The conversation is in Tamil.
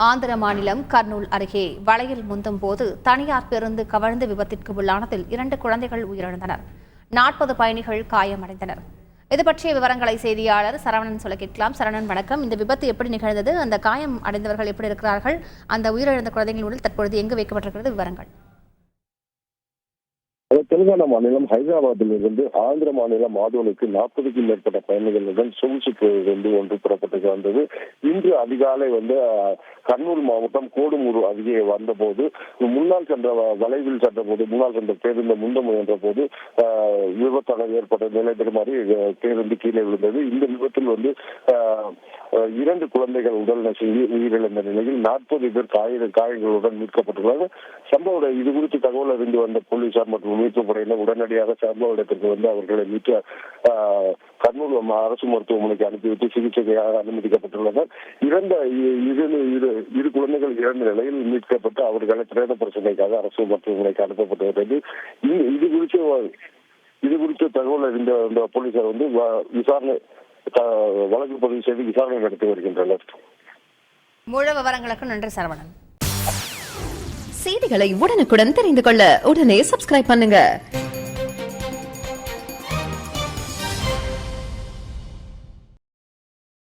ஆந்திர மாநிலம் கர்னூல் அருகே வளையில் முந்தும் போது தனியார் பேருந்து கவிழ்ந்து விபத்திற்கு உள்ளானதில் 2 குழந்தைகள் உயிரிழந்தனர். 40 பயணிகள் காயமடைந்தனர். இது பற்றிய விவரங்களை செய்தியாளர் சரவணன் சொல்ல கேட்கலாம். சரவணன், வணக்கம். இந்த விபத்து எப்படி நிகழ்ந்தது? அந்த காயம் அடைந்தவர்கள் எப்படி இருக்கிறார்கள்? அந்த உயிரிழந்த குழந்தைகளுடன் தற்பொழுது எங்கு வைக்கப்பட்டிருக்கிறது? விவரங்கள். தெலுங்கானா மாநிலம் ஹைதராபாத்தில் இருந்து ஆந்திர மாநிலம் மாதோனுக்கு 40க்கும் மேற்பட்ட பயணிகளுடன் சொகுசு ஒன்று புறப்பட்டு வந்தது. இன்று அதிகாலை கர்னூல் மாவட்டம் கோடுமூர் அருகே வந்தபோது முன்னால் சென்ற வளைவில் முன்னால் சென்ற பேருந்து முந்த முயன்ற போது விபத்தாக ஏற்பட்ட நிலை தருமாறி பேருந்து கீழே விழுந்தது. இந்த விபத்தில் 2 குழந்தைகள் உடல் நசுங்கி உயிரிழந்த நிலையில் 40 பேர் காயங்களுடன் மீட்கப்பட்டுள்ளனர். சம்பவ இது குறித்து தகவல் அறிந்து வந்த போலீசார் மற்றும் மீட்பு படையினர் உடனடியாக சம்பவ இடத்திற்கு அவர்களை மீட்டு கர்னூல் அரசு மருத்துவமனைக்கு அனுப்பிவிட்டு சிகிச்சைக்காக அனுமதிக்கப்பட்டுள்ளனர். இரு குழந்தைகள் இறந்த நிலையில் மீட்கப்பட்டு அவர்களை பிரேத பரிசோதனைக்காக அரசு மருத்துவமனைக்கு அனுப்பப்பட்டு வருகிறது. இது குறித்து தகவல் அறிந்த போலீசார் விசாரணை வழக்கு பதிவு செய்து விசாரணை நடத்தி வருகின்றனர். முழு விவரங்களுக்கு நன்றி சரவணன். செய்திகளை உடனுக்குடன் தெரிந்து கொள்ள உடனே சப்ஸ்கிரைப் பண்ணுங்க.